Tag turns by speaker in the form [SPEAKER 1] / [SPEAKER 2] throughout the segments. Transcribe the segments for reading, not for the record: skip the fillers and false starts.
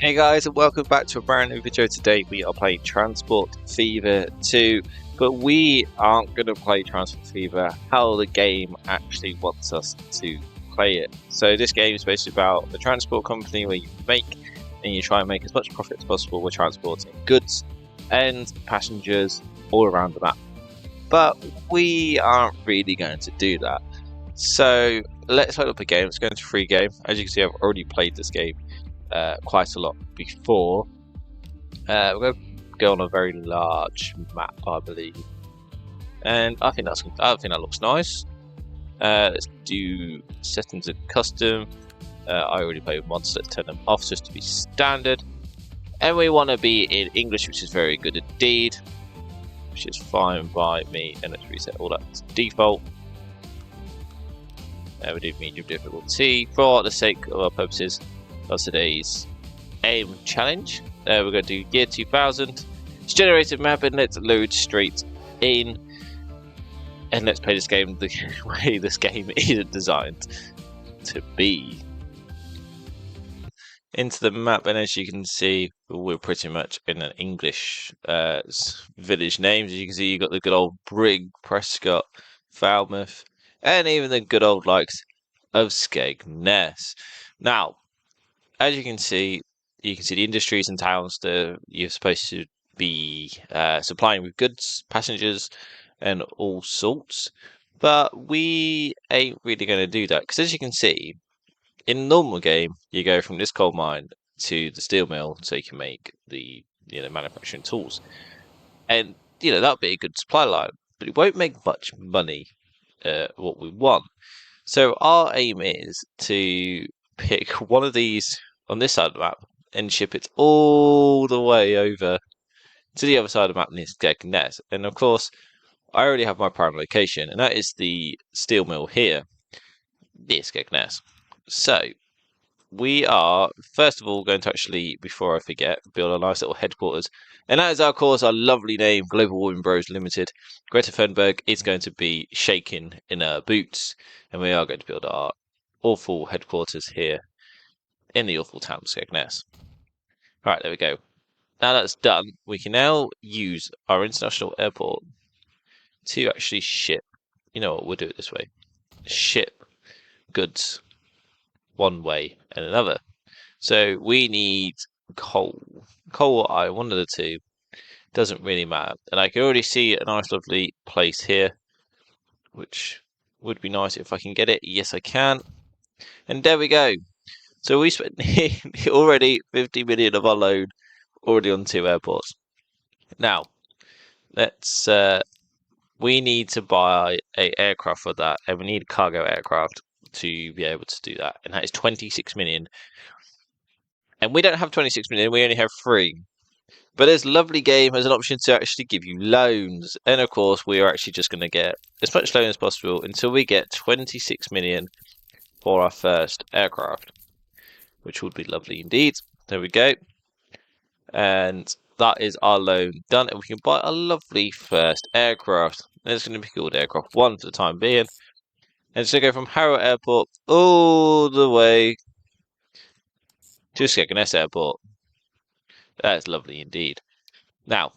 [SPEAKER 1] Hey guys, and welcome back to a brand new video. Today we are playing Transport Fever 2, but we aren't going to play Transport Fever how the game actually wants us to play it. So this game is basically about the transport company where you make and you try and make as much profit as possible with transporting goods and passengers all around the map. But we aren't really going to do that. So let's load up a game. Let's go into free game. As you can see, I've already played this game quite a lot before. We're going to go on a very large map, I believe, and I think that looks nice. Let's do settings of custom. I already played with mods, so let's turn them off just to be standard. And we want to be in English, which is very good indeed, which is fine by me. And let's reset all that to default. We do medium difficulty for the sake of our purposes of today's aim challenge. We're going to do year 2000. It's generated map and let's load straight in. And let's play this game the way this game is designed to be. Into the map, and as you can see, we're pretty much in an English village names. As you can see, you've got the good old Brig, Prescott, Falmouth, and even the good old likes of Skegness. Now, as you can see the industries and towns that you're supposed to be supplying with goods, passengers, and all sorts. But we ain't really going to do that, because as you can see, in a normal game, you go from this coal mine to the steel mill so you can make the manufacturing tools, and that'll be a good supply line, but it won't make much money. What we want. So our aim is to pick one of these on this side of the map and ship it all the way over to the other side of the map near Skegness. And of course, I already have my prime location, and that is the steel mill here near Skegness. So we are first of all going to actually, before I forget, build a nice little headquarters, and that is our lovely name, Global Warming Bros Limited. Greta Thunberg is going to be shaking in her boots, and we are going to build our awful headquarters here in the awful town of Skegness. Right, there we go. Now that's done, we can now use our international airport to actually ship. You know what, we'll do it this way. Ship goods one way and another. So we need coal or iron, one of the two. Doesn't really matter. And I can already see a nice lovely place here, which would be nice if I can get it. Yes, I can. And there we go. So we spent already 50 million of our loan already on 2 airports. Now, let's we need to buy an aircraft for that, and we need a cargo aircraft to be able to do that, and that is 26 million. And we don't have 26 million, we only have 3. But this lovely game has an option to actually give you loans, and of course we are actually just going to get as much loan as possible until we get 26 million for our first aircraft, which would be lovely indeed. There we go, and that is our loan done, and we can buy a lovely first aircraft. And it's going to be called Aircraft 1 for the time being. And it's going to go from Harrow Airport all the way to Skegness Airport. That's lovely indeed. Now,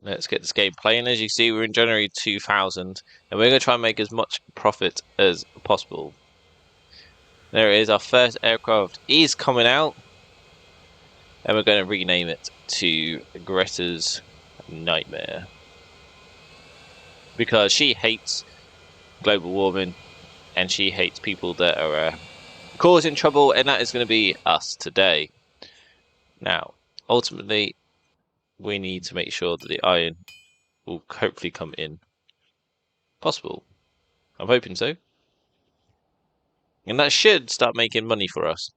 [SPEAKER 1] let's get this game playing. As you see, we're in January 2000, and we're going to try and make as much profit as possible. There it is, our first aircraft is coming out, and we're going to rename it to Greta's Nightmare, because she hates global warming, and she hates people that are causing trouble, and that is going to be us today. Now, ultimately, we need to make sure that the iron will hopefully come in possible. I'm hoping so. And that should start making money for us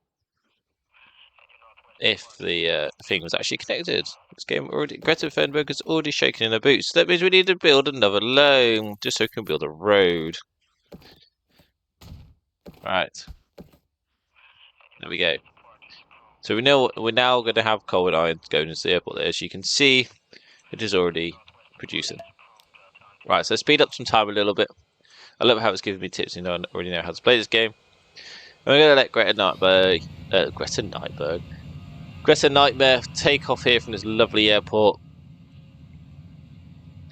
[SPEAKER 1] if the thing was actually connected. This game already, Greta Thunberg is already shaking in her boots. So that means we need to build another loan just so we can build a road. Right. There we go. So we know we're now going to have coal and iron going into the airport there. As you can see, it is already producing. Right, so speed up some time a little bit. I love how it's giving me tips. I already know how to play this game. And we're going to let Greta Nightberg Greta Nightmare take off here from this lovely airport.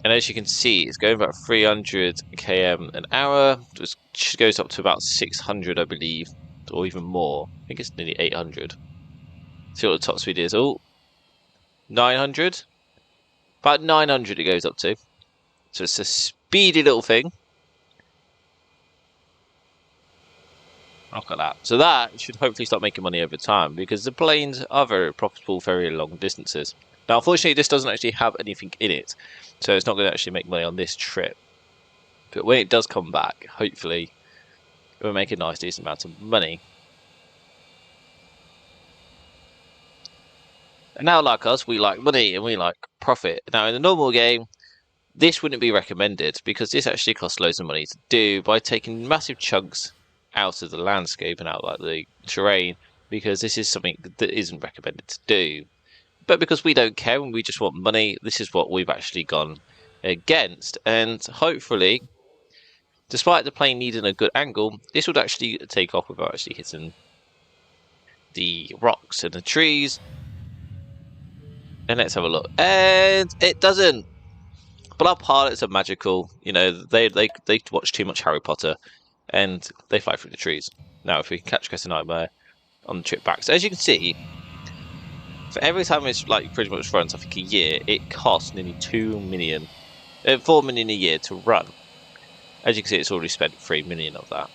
[SPEAKER 1] And as you can see, it's going about 300 km an hour. It goes up to about 600, I believe, or even more. I think it's nearly 800. See what the top speed is. Oh, 900. About 900 it goes up to. So it's a speedy little thing. Look at that. So that should hopefully start making money over time because the planes are very profitable, very long distances. Now, unfortunately, this doesn't actually have anything in it, so it's not going to actually make money on this trip. But when it does come back, hopefully, it will make a nice, decent amount of money. And now, like us, we like money and we like profit. Now, in the normal game, this wouldn't be recommended because this actually costs loads of money to do by taking massive chunks out of the landscape and out like the terrain, because this is something that isn't recommended to do. But because we don't care and we just want money, this is what we've actually gone against. And hopefully, despite the plane needing a good angle, this would actually take off without actually hitting the rocks and the trees. And let's have a look. And it doesn't. But our pilots are magical. You know, they watch too much Harry Potter and they fly through the trees. Now, if we can catch Chris and Nightmare on the trip back. So as you can see, for every time it's like pretty much runs, I think a year, it costs nearly 4 million a year to run. As you can see, it's already spent 3 million of that,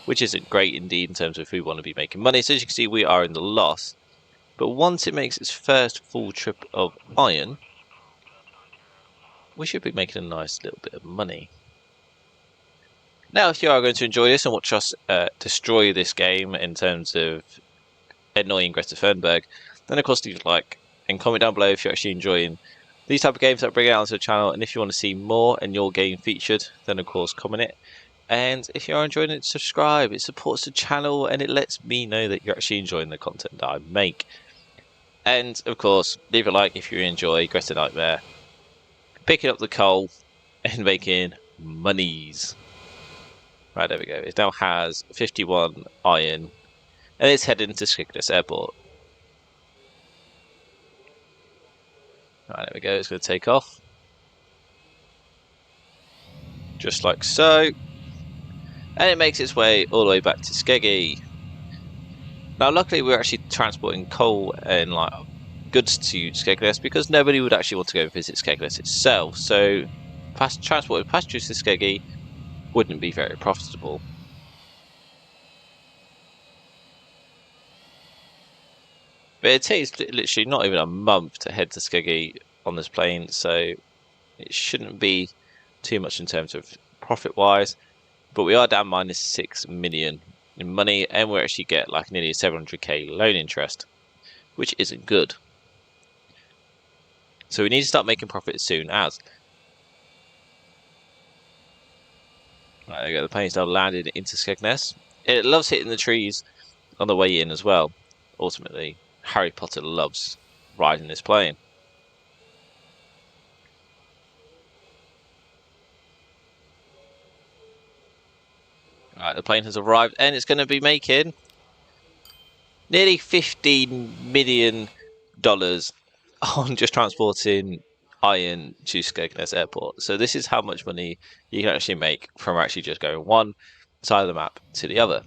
[SPEAKER 1] which isn't great indeed in terms of if we want to be making money. So as you can see, we are in the loss. But once it makes its first full trip of iron, we should be making a nice little bit of money. Now, if you are going to enjoy this and watch us destroy this game in terms of annoying Greta Thunberg, then of course leave a like and comment down below if you're actually enjoying these type of games that I bring out onto the channel. And if you want to see more and your game featured, then of course comment it. And if you are enjoying it, subscribe. It supports the channel and it lets me know that you're actually enjoying the content that I make. And of course, leave a like if you enjoy Greta Nightmare, picking up the coal and making monies. Right, there we go. It now has 51 iron and it's heading to Skegness Airport. Right, there we go. It's going to take off. Just like so. And it makes its way all the way back to Skeggy. Now, luckily, we're actually transporting coal and like goods to Skegness because nobody would actually want to go visit Skegness itself. So, transporting passengers to Skeggy wouldn't be very profitable. But it takes literally not even a month to head to Skeggy on this plane, so it shouldn't be too much in terms of profit-wise. But we are down minus 6 million in money, and we actually get like nearly 700k loan interest, which isn't good. So we need to start making profit as soon as. Right, there we go. The plane's now landed into Skegness. It loves hitting the trees on the way in as well. Ultimately, Harry Potter loves riding this plane. Right, the plane has arrived and it's going to be making nearly $15 million on just transporting iron to Skegness Airport. So this is how much money you can actually make from actually just going one side of the map to the other.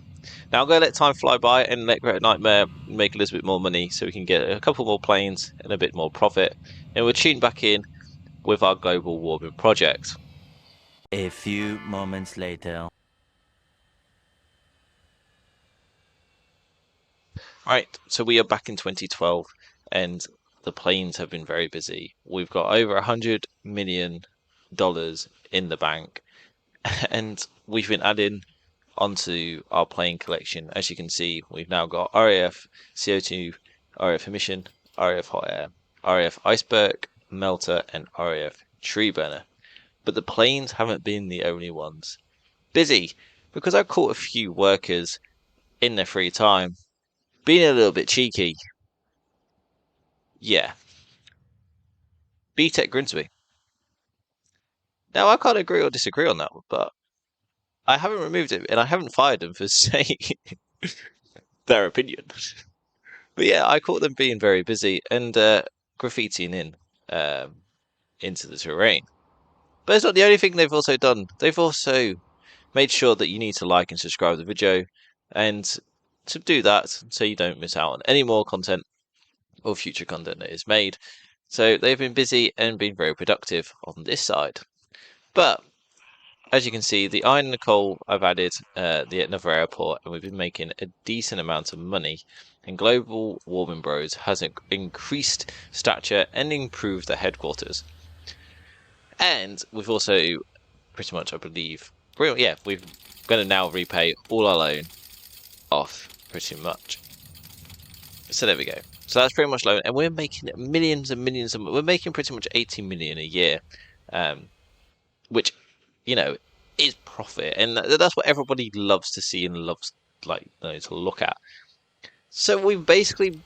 [SPEAKER 1] Now I'm going to let time fly by and let Great Nightmare make a little bit more money so we can get a couple more planes and a bit more profit. And we'll tune back in with our global warming project.
[SPEAKER 2] A few moments later.
[SPEAKER 1] Right, so we are back in 2012 and the planes have been very busy. We've got over $100 million in the bank and we've been adding onto our plane collection. As you can see, we've now got RAF CO2, RAF emission, RAF hot air, RAF iceberg, melter, and RAF tree burner. But the planes haven't been the only ones busy because I caught a few workers in their free time being a little bit cheeky. Yeah. BTEC Grimsby. Now, I can't agree or disagree on that, but I haven't removed it and I haven't fired them for saying their opinion. But yeah, I caught them being very busy and graffitiing into the terrain. But it's not the only thing they've also done. They've also made sure that you need to like and subscribe to the video, and to do that so you don't miss out on any more content or future content that is made. So they've been busy and been very productive on this side. But as you can see, the iron and the coal I've added another airport, and we've been making a decent amount of money. And Global Warming Bros has increased stature and improved the headquarters. And we've also pretty much, I believe, yeah, we're going to now repay all our loan off pretty much. So there we go. So that's pretty much loan, and we're making millions and millions of. We're making pretty much 80 million a year, which, you know, is profit, and that's what everybody loves to see and loves to look at. So we've basically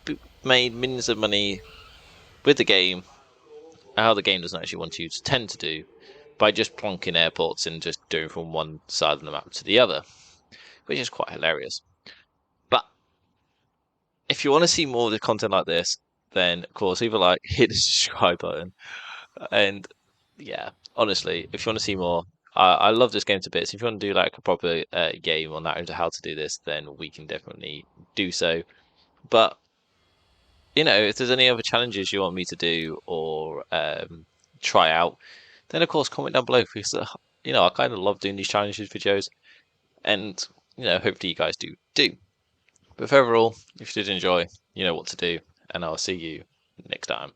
[SPEAKER 1] made millions of money with the game. How the game doesn't actually want you to tend to do by just plonking airports and just doing from one side of the map to the other, which is quite hilarious. But if you want to see more of the content like this, then of course either hit the subscribe button, and yeah, honestly, if you want to see more, I love this game to bits. If you want to do like a proper game on that, into how to do this, then we can definitely do so. But if there's any other challenges you want me to do or try out, then of course comment down below, because I kind of love doing these challenges videos, and hopefully you guys do too. But overall, if you did enjoy, you know what to do, and I'll see you next time.